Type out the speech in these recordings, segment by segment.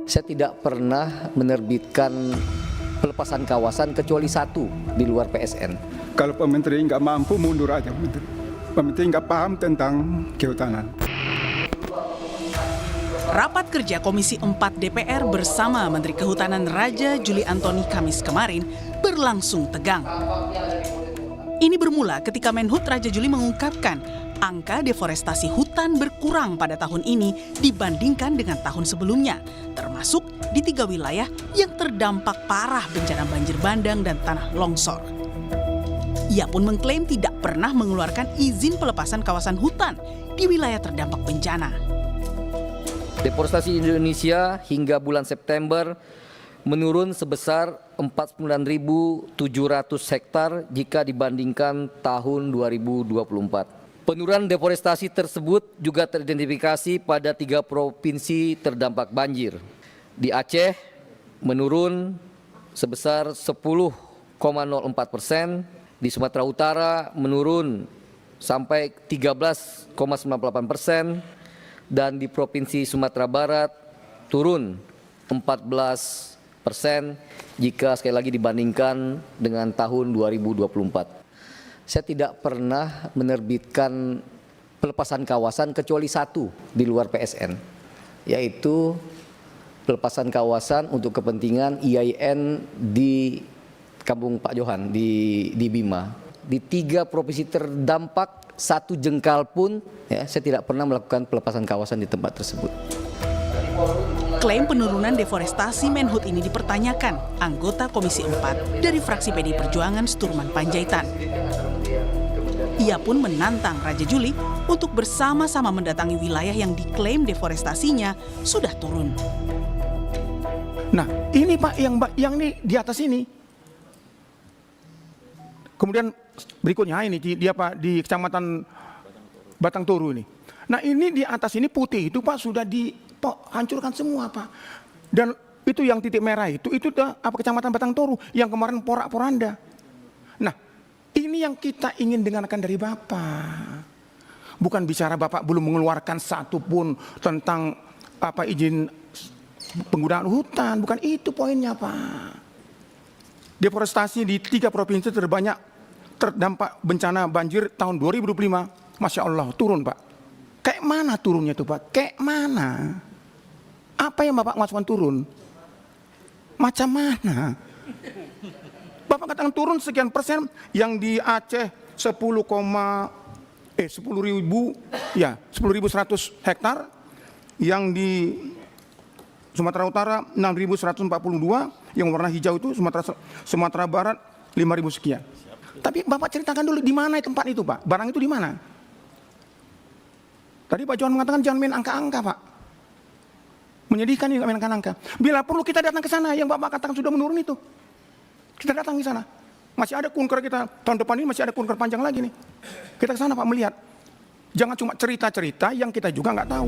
Saya tidak pernah menerbitkan pelepasan kawasan kecuali satu di luar PSN. Kalau Pak Menteri nggak mampu, mundur aja. Pak Menteri nggak paham tentang kehutanan. Rapat kerja Komisi 4 DPR bersama Menteri Kehutanan Raja Juli Antoni Kamis kemarin berlangsung tegang. Ini bermula ketika Menhut Raja Juli mengungkapkan angka deforestasi hutan berkurang pada tahun ini dibandingkan dengan tahun sebelumnya, termasuk di 3 wilayah yang terdampak parah bencana banjir bandang dan tanah longsor. Ia pun mengklaim tidak pernah mengeluarkan izin pelepasan kawasan hutan di wilayah terdampak bencana. Deforestasi Indonesia hingga bulan September menurun sebesar 49.700 hektar jika dibandingkan tahun 2024. Penurunan deforestasi tersebut juga teridentifikasi pada 3 provinsi terdampak banjir. Di Aceh menurun sebesar 10,04%, di Sumatera Utara menurun sampai 13,98%, dan di Provinsi Sumatera Barat turun 14% jika sekali lagi dibandingkan dengan tahun 2024. Saya tidak pernah menerbitkan pelepasan kawasan kecuali satu di luar PSN, yaitu pelepasan kawasan untuk kepentingan IAIN di Kampung Pak Johan di Bima. Di 3 provinsi terdampak, 1 jengkal pun saya tidak pernah melakukan pelepasan kawasan di tempat tersebut. Klaim penurunan deforestasi Menhut ini dipertanyakan anggota Komisi 4 dari fraksi PDI Perjuangan Sturman Panjaitan. Ia pun menantang Raja Juli untuk bersama-sama mendatangi wilayah yang diklaim deforestasinya sudah turun. Nah, ini Pak yang ini di atas ini. Kemudian berikutnya ini dia Pak di Kecamatan Batang Toru ini. Nah, ini di atas ini putih itu Pak sudah dihancurkan semua Pak. Dan itu yang titik merah itu Kecamatan Batang Toru yang kemarin porak-poranda. Nah, ini yang kita ingin dengarkan dari Bapak. Bukan bicara Bapak belum mengeluarkan satu pun tentang izin penggunaan hutan, bukan itu poinnya Pak. Deforestasi di 3 provinsi terbanyak terdampak bencana banjir tahun 2025, Masya Allah turun Pak. Kayak mana turunnya tuh Pak? Kayak mana? Apa yang Bapak maksudkan turun? Macam mana? Bapak katakan turun sekian persen, yang di Aceh 10.100 hektar, yang di Sumatera Utara 6.142, yang warna hijau itu Sumatera Barat 5.000 sekian. Tapi Bapak ceritakan dulu di mana tempat itu Pak, barang itu di mana? Tadi Pak Johan mengatakan jangan main angka-angka Pak. Menyedihkan ini main angka-angka. Bila perlu kita datang ke sana, yang Bapak katakan sudah menurun itu. Kita datang ke sana. Masih ada kunker kita, tahun depan ini masih ada kunker panjang lagi nih. Kita ke sana Pak melihat. Jangan cuma cerita-cerita yang kita juga nggak tahu.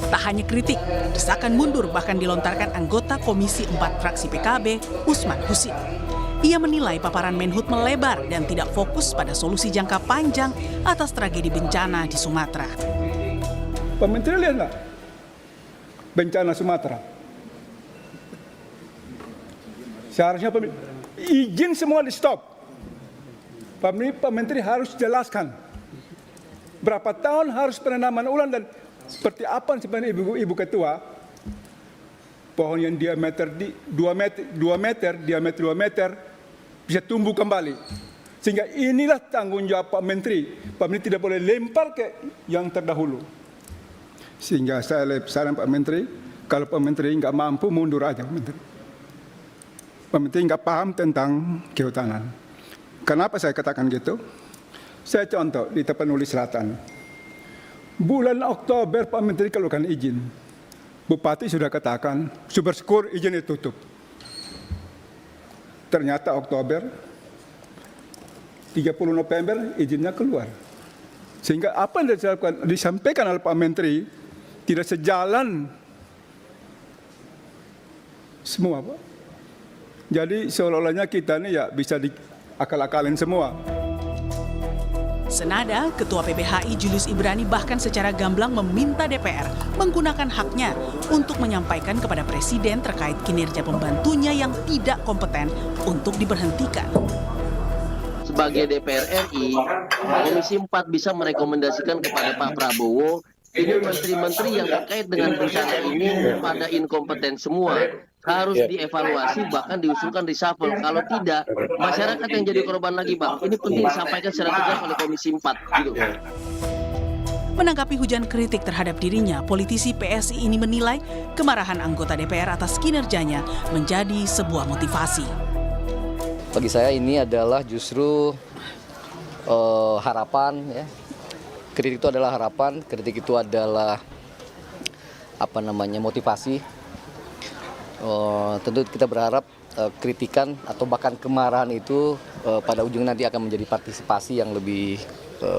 Tak hanya kritik, desakan mundur bahkan dilontarkan anggota Komisi 4 fraksi PKB, Usman Husin. Ia menilai paparan Menhut melebar dan tidak fokus pada solusi jangka panjang atas tragedi bencana di Sumatera. Pak Menteri lihat nggak bencana Sumatera? Seharusnya izin semua di stop. Pak Menteri harus jelaskan berapa tahun harus penanaman ulang dan seperti apa sebenarnya Ibu Ketua, pohon yang diameter 2 meter, diameter 2 meter bisa tumbuh kembali. Sehingga inilah tanggung jawab Pak Menteri. Pak Menteri tidak boleh lempar ke yang terdahulu. Sehingga saya saran Pak Menteri, kalau Pak Menteri nggak mampu mundur aja Pak Menteri. Pak Menteri nggak paham tentang kehutanan. Kenapa saya katakan gitu? Saya contoh di Tapanuli Selatan. Bulan Oktober Pak Menteri keluarkan izin. Bupati sudah katakan, syukur izin ditutup. Ternyata Oktober, 30 November izinnya keluar. Sehingga apa yang disampaikan oleh Pak Menteri tidak sejalan semua Pak. Jadi seolah-olahnya kita ini ya bisa diakal-akalin semua. Senada, Ketua PBHI Julius Ibrani bahkan secara gamblang meminta DPR menggunakan haknya untuk menyampaikan kepada Presiden terkait kinerja pembantunya yang tidak kompeten untuk diberhentikan. Sebagai DPR RI, Komisi 4 bisa merekomendasikan kepada Pak Prabowo, ini menteri-menteri yang terkait dengan bencana ini pada inkompeten semua. Harus dievaluasi, bahkan diusulkan reshuffle. Kalau tidak, masyarakat yang jadi korban lagi, Bang. Ini penting disampaikan secara tegas oleh Komisi 4. Gitu. Menanggapi hujan kritik terhadap dirinya, politisi PSI ini menilai kemarahan anggota DPR atas kinerjanya menjadi sebuah motivasi. Bagi saya ini adalah justru harapan, ya. Kritik itu adalah harapan, kritik itu adalah motivasi. Tentu kita berharap kritikan atau bahkan kemarahan itu pada ujungnya nanti akan menjadi partisipasi yang lebih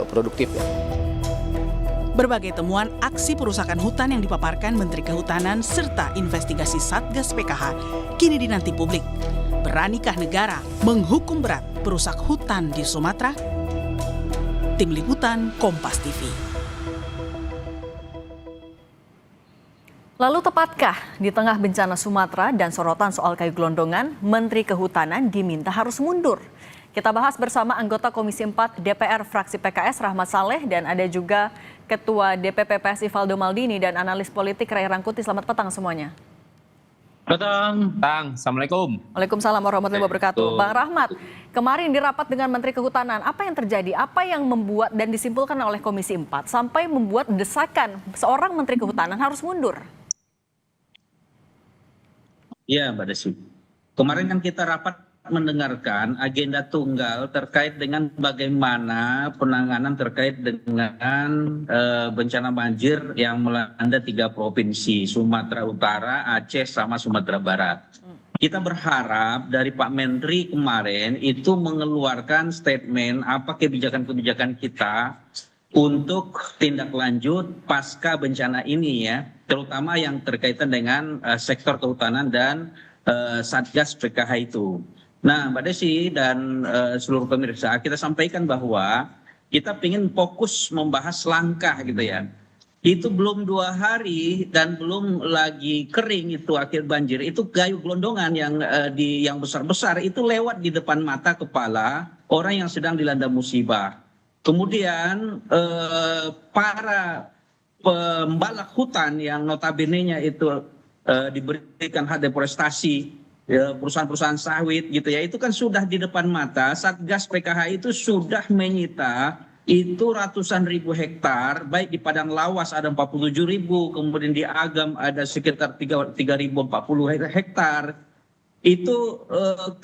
produktif, ya. Berbagai temuan aksi perusakan hutan yang dipaparkan Menteri Kehutanan serta investigasi Satgas PKH kini dinanti publik. Beranikah negara menghukum berat perusak hutan di Sumatera? Tim Liputan Kompas TV. Lalu tepatkah di tengah bencana Sumatera dan sorotan soal kayu gelondongan, Menteri Kehutanan diminta harus mundur? Kita bahas bersama anggota Komisi 4 DPR fraksi PKS Rahmat Saleh dan ada juga Ketua DPP PSI Valdo Maldini dan analis politik Ray Rangkuti. Selamat petang semuanya. Petang. Assalamualaikum. Waalaikumsalam warahmatullahi wabarakatuh. Bang Rahmat, kemarin di rapat dengan Menteri Kehutanan, apa yang terjadi? Apa yang membuat dan disimpulkan oleh Komisi 4 sampai membuat desakan seorang Menteri Kehutanan harus mundur? Iya, Mbak Desi. Kemarin kan kita rapat mendengarkan agenda tunggal terkait dengan bagaimana penanganan terkait dengan bencana banjir yang melanda 3 provinsi, Sumatera Utara, Aceh, sama Sumatera Barat. Kita berharap dari Pak Menteri kemarin itu mengeluarkan statement apa kebijakan-kebijakan kita untuk tindak lanjut pasca bencana ini, ya, terutama yang terkaitan dengan sektor kehutanan dan Satgas PKH itu. Nah, Mbak Desi dan seluruh pemirsa, kita sampaikan bahwa kita ingin fokus membahas langkah gitu ya. Itu belum 2 hari dan belum lagi kering itu akhir banjir. Itu kayu gelondongan yang besar-besar itu lewat di depan mata kepala orang yang sedang dilanda musibah. Kemudian para pembalak hutan yang notabene-nya itu diberikan hak deforestasi, perusahaan-perusahaan sawit gitu ya, itu kan sudah di depan mata. Satgas PKH itu sudah menyita itu ratusan ribu hektar, baik di Padang Lawas ada 47.000, kemudian di Agam ada sekitar 3.040 hektar. Itu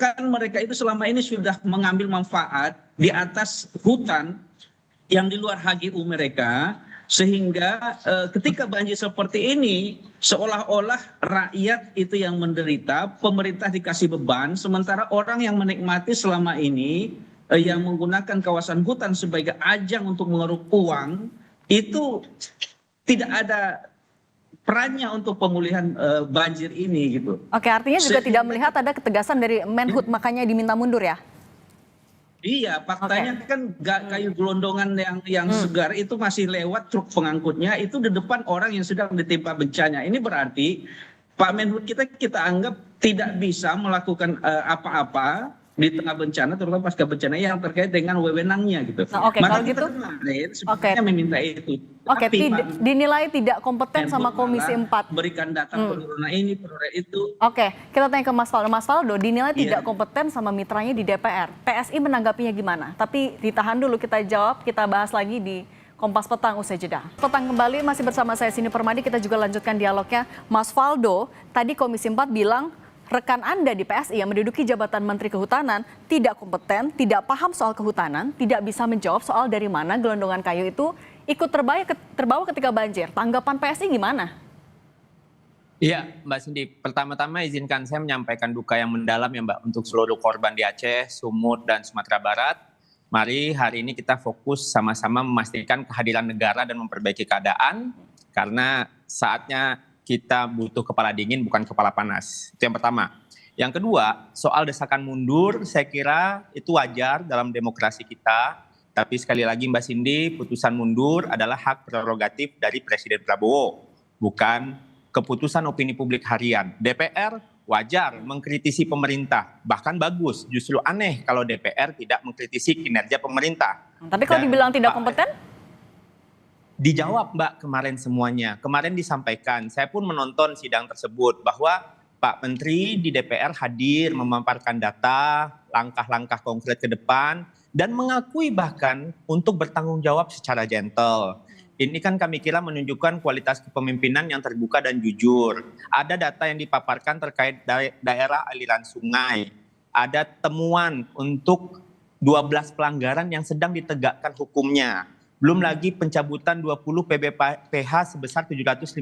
kan mereka itu selama ini sudah mengambil manfaat di atas hutan yang di luar HGU mereka, sehingga ketika banjir seperti ini seolah-olah rakyat itu yang menderita, pemerintah dikasih beban, sementara orang yang menikmati selama ini yang menggunakan kawasan hutan sebagai ajang untuk mengeruk uang itu tidak ada perannya untuk pemulihan banjir ini gitu. Oke, artinya juga tidak melihat ada ketegasan dari Menhub, makanya diminta mundur ya? Iya, faktanya kan kayu gelondongan yang segar itu masih lewat truk pengangkutnya, itu di depan orang yang sedang ditimpa bencana. Ini berarti Pak Menhub kita anggap tidak bisa melakukan apa-apa di tengah bencana, terutama pasca bencana yang terkait dengan wewenangnya gitu. Nah, oke, maka kalau kita gitu, kemarin sebenarnya meminta itu. Oke, Tapi, dinilai tidak kompeten sama Komisi 4. Berikan data penurunan ini, penurunan itu. Oke, kita tanya ke Mas Faldo. Mas Faldo, dinilai tidak kompeten sama mitranya di DPR. PSI menanggapinya gimana? Tapi ditahan dulu, kita jawab, kita bahas lagi di Kompas Petang usai jeda. Petang kembali, masih bersama saya Sini Permadi, kita juga lanjutkan dialognya. Mas Faldo, tadi Komisi 4 bilang rekan Anda di PSI yang menduduki jabatan Menteri Kehutanan tidak kompeten, tidak paham soal kehutanan, tidak bisa menjawab soal dari mana gelondongan kayu itu ikut terbawa ketika banjir. Tanggapan PSI gimana? Iya, Mbak Cindy. Pertama-tama izinkan saya menyampaikan duka yang mendalam ya Mbak untuk seluruh korban di Aceh, Sumut, dan Sumatera Barat. Mari hari ini kita fokus sama-sama memastikan kehadiran negara dan memperbaiki keadaan karena saatnya kita butuh kepala dingin bukan kepala panas. Itu yang pertama. Yang kedua, soal desakan mundur saya kira itu wajar dalam demokrasi kita. Tapi sekali lagi Mbak Cindy, putusan mundur adalah hak prerogatif dari Presiden Prabowo, bukan keputusan opini publik harian. DPR wajar mengkritisi pemerintah, bahkan bagus. Justru aneh kalau DPR tidak mengkritisi kinerja pemerintah. Tapi kalau dibilang tidak kompeten? Dijawab Mbak kemarin semuanya. Kemarin disampaikan, saya pun menonton sidang tersebut bahwa Pak Menteri di DPR hadir memaparkan data, langkah-langkah konkret ke depan, dan mengakui bahkan untuk bertanggung jawab secara gentle. Ini kan kami kira menunjukkan kualitas kepemimpinan yang terbuka dan jujur. Ada data yang dipaparkan terkait daerah aliran sungai. Ada temuan untuk 12 pelanggaran yang sedang ditegakkan hukumnya. Belum lagi pencabutan 20 PBPH sebesar 750.000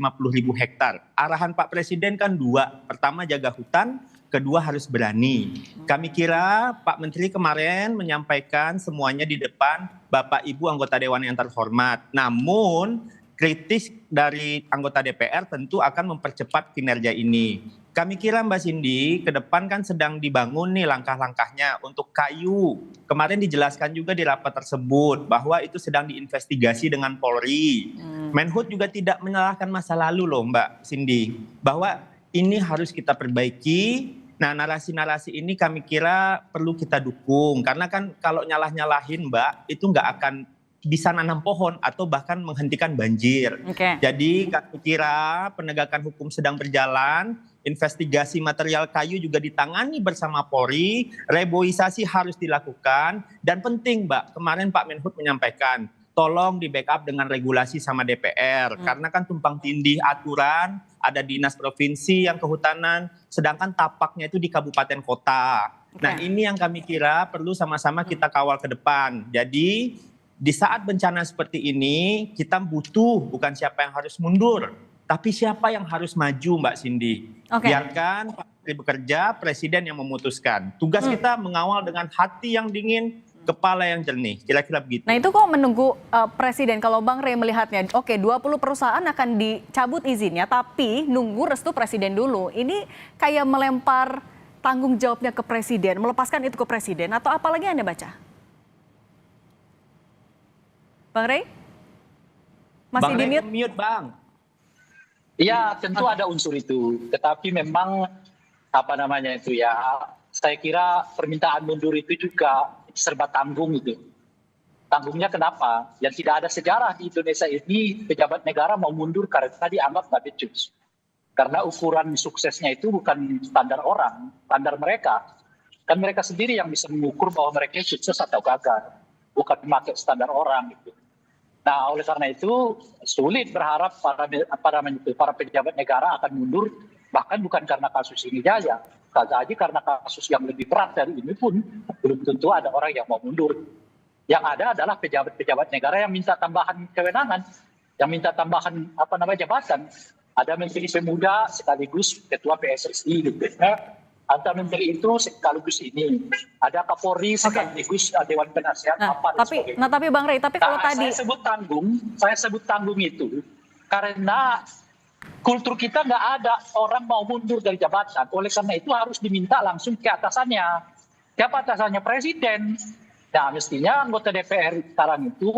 hektar. Arahan Pak Presiden kan dua. Pertama jaga hutan, kedua harus berani. Kami kira Pak Menteri kemarin menyampaikan semuanya di depan Bapak Ibu anggota Dewan yang terhormat. Namun kritis dari anggota DPR tentu akan mempercepat kinerja ini. Kami kira Mbak Cindy ke depan kan sedang dibangun nih langkah-langkahnya untuk kayu. Kemarin dijelaskan juga di rapat tersebut bahwa itu sedang diinvestigasi dengan Polri. Menhub juga tidak menyalahkan masa lalu loh Mbak Cindy. Bahwa ini harus kita perbaiki. Nah narasi-narasi ini kami kira perlu kita dukung. Karena kan kalau nyalah-nyalahin Mbak itu nggak akan bisa nanam pohon atau bahkan menghentikan banjir. Jadi kami kira penegakan hukum sedang berjalan, investigasi material kayu juga ditangani bersama Polri, reboisasi harus dilakukan, dan penting Mbak, kemarin Pak Menhub menyampaikan, tolong di backup dengan regulasi sama DPR, karena kan tumpang tindih aturan, ada dinas provinsi yang kehutanan, sedangkan tapaknya itu di kabupaten kota. Nah ini yang kami kira perlu sama-sama kita kawal ke depan. Jadi di saat bencana seperti ini, kita butuh bukan siapa yang harus mundur, tapi siapa yang harus maju Mbak Cindy. Biarkan Pak Menteri bekerja, Presiden yang memutuskan. Tugas kita mengawal dengan hati yang dingin, kepala yang jernih. Kira-kira begitu. Nah itu kok menunggu Presiden, kalau Bang Rey melihatnya, oke 20 perusahaan akan dicabut izinnya, tapi nunggu restu Presiden dulu. Ini kayak melempar tanggung jawabnya ke Presiden, melepaskan itu ke Presiden, atau apalagi Anda baca? Bang Rey? Masih Bang Rey di-mute? mute Bang. Iya, tentu ada unsur itu. Tetapi memang apa namanya itu ya, saya kira permintaan mundur itu juga serba tanggung itu. Tanggungnya kenapa? Yang tidak ada sejarah di Indonesia ini pejabat negara mau mundur karena dianggap nggak becus. Karena ukuran suksesnya itu bukan standar orang, standar mereka. Kan mereka sendiri yang bisa mengukur bahwa mereka sukses atau gagal. Bukan memakai standar orang gitu. Nah, oleh karena itu sulit berharap para pejabat negara akan mundur, bahkan bukan karena kasus ini saja, lagi karena kasus yang lebih berat dari ini pun belum tentu ada orang yang mau mundur. Yang ada adalah pejabat-pejabat negara yang minta tambahan kewenangan, yang minta tambahan jabatan. Ada Menteri Pemuda sekaligus Ketua PSSI gitu. Antara menteri itu sekaligus ini, ada Kapolri sekaligus Dewan Penasehat tapi Bang Rey, tapi kalau tadi saya sebut tanggung itu karena kultur kita nggak ada orang mau mundur dari jabatan. Oleh karena itu harus diminta langsung ke atasannya. Siapa atasannya? Presiden. Nah mestinya anggota DPR sekarang itu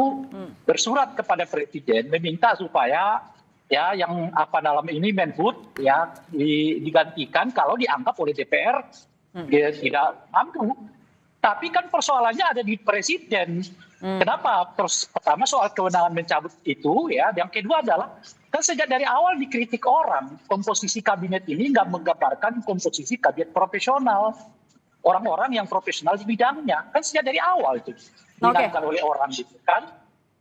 bersurat kepada Presiden meminta supaya ya yang ini Menhub ya digantikan kalau dianggap oleh DPR dia tidak mampu. Tapi kan persoalannya ada di Presiden. Kenapa? Pertama soal kewenangan mencabut itu ya, yang kedua adalah kan sejak dari awal dikritik orang komposisi kabinet ini nggak menggambarkan komposisi kabinet profesional, orang-orang yang profesional di bidangnya, kan sejak dari awal itu dilakukan oleh orang gitu kan.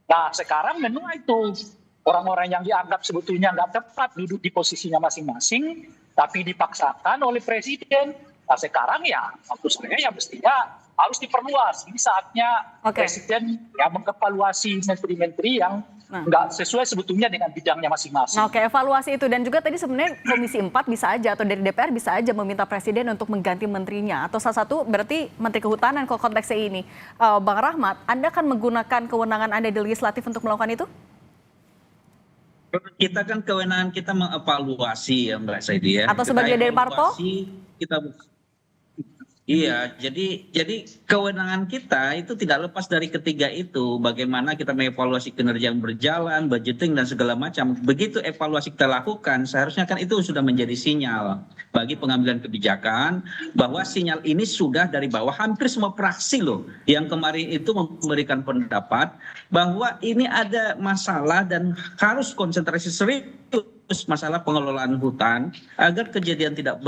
Nah sekarang menua itu orang-orang yang dianggap sebetulnya nggak tepat duduk di posisinya masing-masing, tapi dipaksakan oleh Presiden. Nah sekarang ya, menurut saya ya mestinya harus diperluas. Ini saatnya Presiden ya mengevaluasi menteri-menteri yang nggak sesuai sebetulnya dengan bidangnya masing-masing. Evaluasi itu. Dan juga tadi sebenarnya Komisi 4 bisa aja, atau dari DPR bisa aja meminta Presiden untuk mengganti menterinya. Atau salah satu berarti Menteri Kehutanan kalau konteksnya ini. Bang Rahmat, Anda akan menggunakan kewenangan Anda di legislatif untuk melakukan itu? Kita kan kewenangan kita mengevaluasi ya Mbak Saidi ya. Atau sebagai dari parpol? Iya, jadi kewenangan kita itu tidak lepas dari ketiga itu. Bagaimana kita mengevaluasi kinerja yang berjalan, budgeting dan segala macam. Begitu evaluasi kita lakukan, seharusnya kan itu sudah menjadi sinyal bagi pengambilan kebijakan bahwa sinyal ini sudah dari bawah. Hampir semua fraksi loh yang kemarin itu memberikan pendapat bahwa ini ada masalah dan harus konsentrasi serius masalah pengelolaan hutan agar kejadian tidak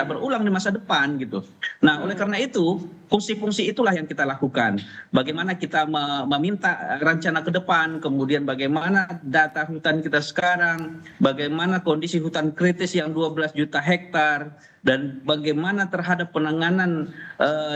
berulang di masa depan gitu. Nah, oleh karena itu fungsi-fungsi itulah yang kita lakukan. Bagaimana kita meminta rencana ke depan, kemudian bagaimana data hutan kita sekarang, bagaimana kondisi hutan kritis yang 12 juta hektar, dan bagaimana terhadap penanganan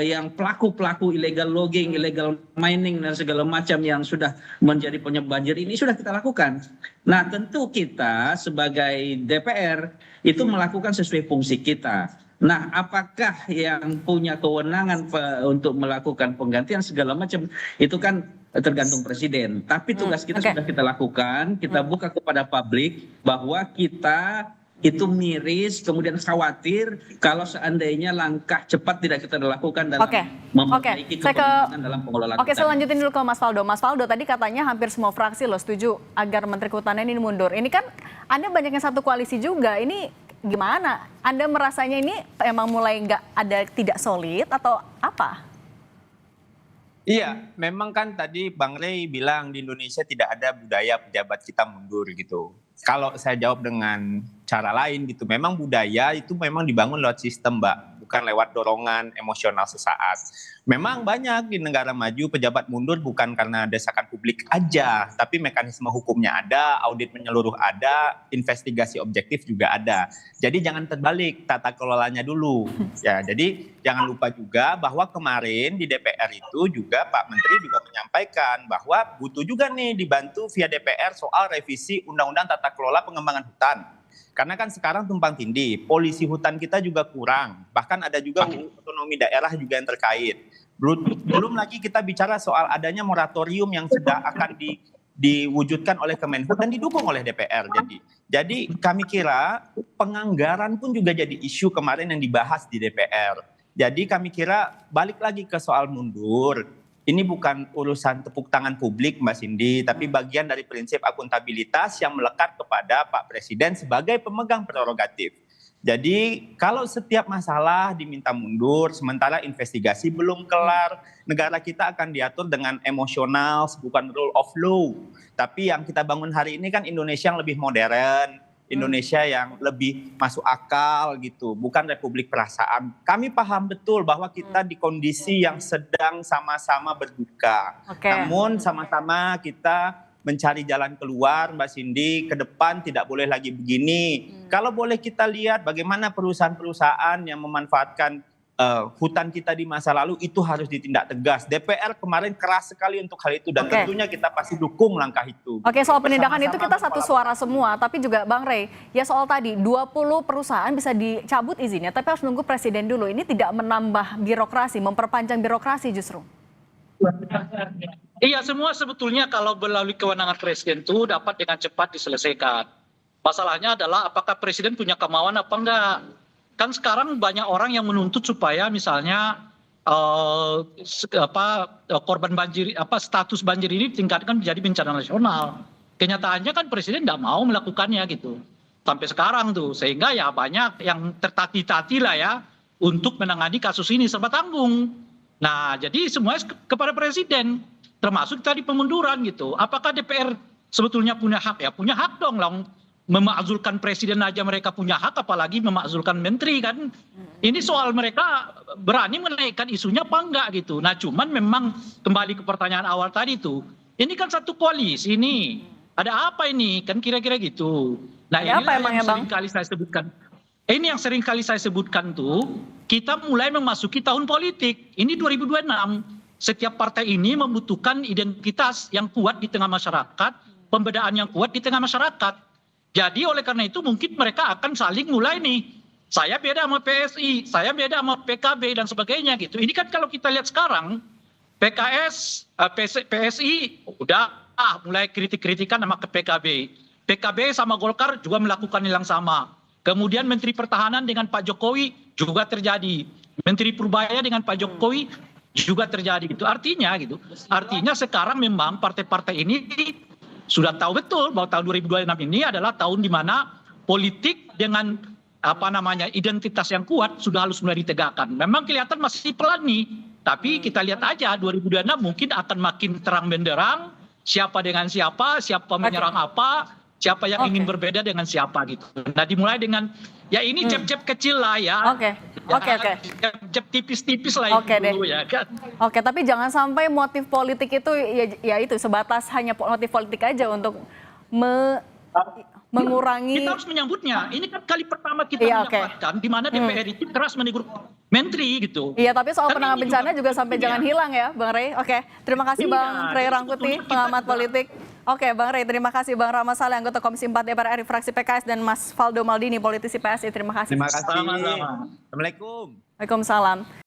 yang pelaku-pelaku illegal logging, illegal mining dan segala macam yang sudah menjadi penyebab banjir ini sudah kita lakukan. Nah, tentu kita sebagai DPR itu melakukan sesuai fungsi kita. Nah, apakah yang punya kewenangan untuk melakukan penggantian segala macam itu kan tergantung presiden. Tapi tugas kita sudah kita lakukan, kita buka kepada publik bahwa kita itu miris, kemudian khawatir kalau seandainya langkah cepat tidak kita lakukan dalam memperbaiki kepemimpinan dalam pengelolaan. Oke, saya lanjutin dulu ke Mas Faldo. Mas Faldo, tadi katanya hampir semua fraksi loh setuju agar Menteri Kehutanan ini mundur. Ini kan Anda banyak yang satu koalisi juga. Ini gimana? Anda merasanya ini emang mulai nggak ada, tidak solid atau apa? Iya, memang kan tadi Bang Rey bilang di Indonesia tidak ada budaya pejabat kita mundur gitu. Kalau saya jawab dengan cara lain gitu, memang budaya itu memang dibangun lewat sistem, Mbak, bukan lewat dorongan emosional sesaat. Memang banyak di negara maju pejabat mundur bukan karena desakan publik aja, tapi mekanisme hukumnya ada, audit menyeluruh ada, investigasi objektif juga ada. Jadi jangan terbalik, tata kelolanya dulu. Ya, jadi jangan lupa juga bahwa kemarin di DPR itu juga Pak Menteri juga menyampaikan bahwa butuh juga nih dibantu via DPR soal revisi Undang-Undang Tata Kelola Pengembangan Hutan. Karena kan sekarang tumpang tindih, polisi hutan kita juga kurang, bahkan ada juga otonomi daerah juga yang terkait. Belum lagi kita bicara soal adanya moratorium yang sudah akan diwujudkan oleh Kemenhub dan didukung oleh DPR. Jadi kami kira penganggaran pun juga jadi isu kemarin yang dibahas di DPR. Jadi kami kira balik lagi ke soal mundur. Ini bukan urusan tepuk tangan publik, Mbak Cindy, tapi bagian dari prinsip akuntabilitas yang melekat kepada Pak Presiden sebagai pemegang prerogatif. Jadi kalau setiap masalah diminta mundur, sementara investigasi belum kelar, negara kita akan diatur dengan emosional, bukan rule of law. Tapi yang kita bangun hari ini kan Indonesia yang lebih modern, Indonesia yang lebih masuk akal gitu, bukan republik perasaan. Kami paham betul bahwa kita di kondisi yang sedang sama-sama berduka. Namun sama-sama kita mencari jalan keluar, Mbak Cindy, ke depan tidak boleh lagi begini. Kalau boleh kita lihat bagaimana perusahaan-perusahaan yang memanfaatkan hutan kita di masa lalu itu harus ditindak tegas. DPR kemarin keras sekali untuk hal itu dan tentunya kita pasti dukung langkah itu. Oke, soal penindakan itu kita satu suara semua, tapi juga Bang Rey, ya soal tadi 20 perusahaan bisa dicabut izinnya, tapi harus nunggu presiden dulu. Ini tidak menambah birokrasi, memperpanjang birokrasi justru. Iya, semua sebetulnya kalau melalui kewenangan presiden itu dapat dengan cepat diselesaikan. Masalahnya adalah apakah presiden punya kemauan apa enggak. Kan sekarang banyak orang yang menuntut supaya misalnya korban banjir, status banjir ini ditingkatkan menjadi bencana nasional. Kenyataannya kan presiden tidak mau melakukannya gitu sampai sekarang tuh, sehingga ya banyak yang tertati-tati lah ya untuk menangani kasus ini serba tanggung. Nah, jadi semuanya kepada presiden, termasuk tadi pemunduran gitu. Apakah DPR sebetulnya punya hak? Ya punya hak dong lah. Memakzulkan presiden aja mereka punya hak, apalagi memakzulkan menteri kan. Ini soal mereka berani menaikkan isunya apa enggak gitu. Nah cuman memang kembali ke pertanyaan awal tadi tuh, ini kan satu koalisi ini, ada apa ini kan kira-kira gitu. Nah ini yang sering kali saya sebutkan. Ini yang sering kali saya sebutkan tuh, kita mulai memasuki tahun politik. Ini 2026. Setiap partai ini membutuhkan identitas yang kuat di tengah masyarakat, pembedaan yang kuat di tengah masyarakat. Jadi oleh karena itu mungkin mereka akan saling mulai nih. Saya beda sama PSI, saya beda sama PKB dan sebagainya gitu. Ini kan kalau kita lihat sekarang, PKS, PSI udah mulai kritik-kritikan sama ke PKB. PKB sama Golkar juga melakukan yang sama. Kemudian Menteri Pertahanan dengan Pak Jokowi juga terjadi. Menteri Purbaya dengan Pak Jokowi juga terjadi gitu. Artinya sekarang memang partai-partai ini sudah tahu betul bahwa tahun 2026 ini adalah tahun di mana politik dengan identitas yang kuat sudah harus mulai ditegakkan. Memang kelihatan masih pelan nih, tapi kita lihat aja 2026 mungkin akan makin terang benderang siapa dengan siapa menyerang apa, siapa yang ingin berbeda dengan siapa gitu. Nah dimulai dengan ya ini jeb-jeb kecil lah ya. Oke. Jeb tipis-tipis lah Oke itu deh. ya kan. Oke, tapi jangan sampai motif politik itu ya itu sebatas hanya motif politik aja untuk mengurangi. Kita harus menyambutnya. Ini kan kali pertama kita Iya, oke. mendapatkan di mana DPR itu keras menegur menteri gitu. Iya, tapi soal Tapi penanganan ini bencana juga juga sampai penting jangan ya. hilang ya, Bang Rey. Oke, terima kasih Iya, Bang Rey jadi Rangkuti, sebetulnya kita pengamat juga- politik. Oke, Bang Rey, terima kasih Bang Rahmat Saleh, anggota Komisi 4 DPR RI fraksi PKS, dan Mas Faldo Maldini, politisi PSI. Terima kasih. Terima kasih. Sama-sama. Assalamualaikum. Waalaikumsalam.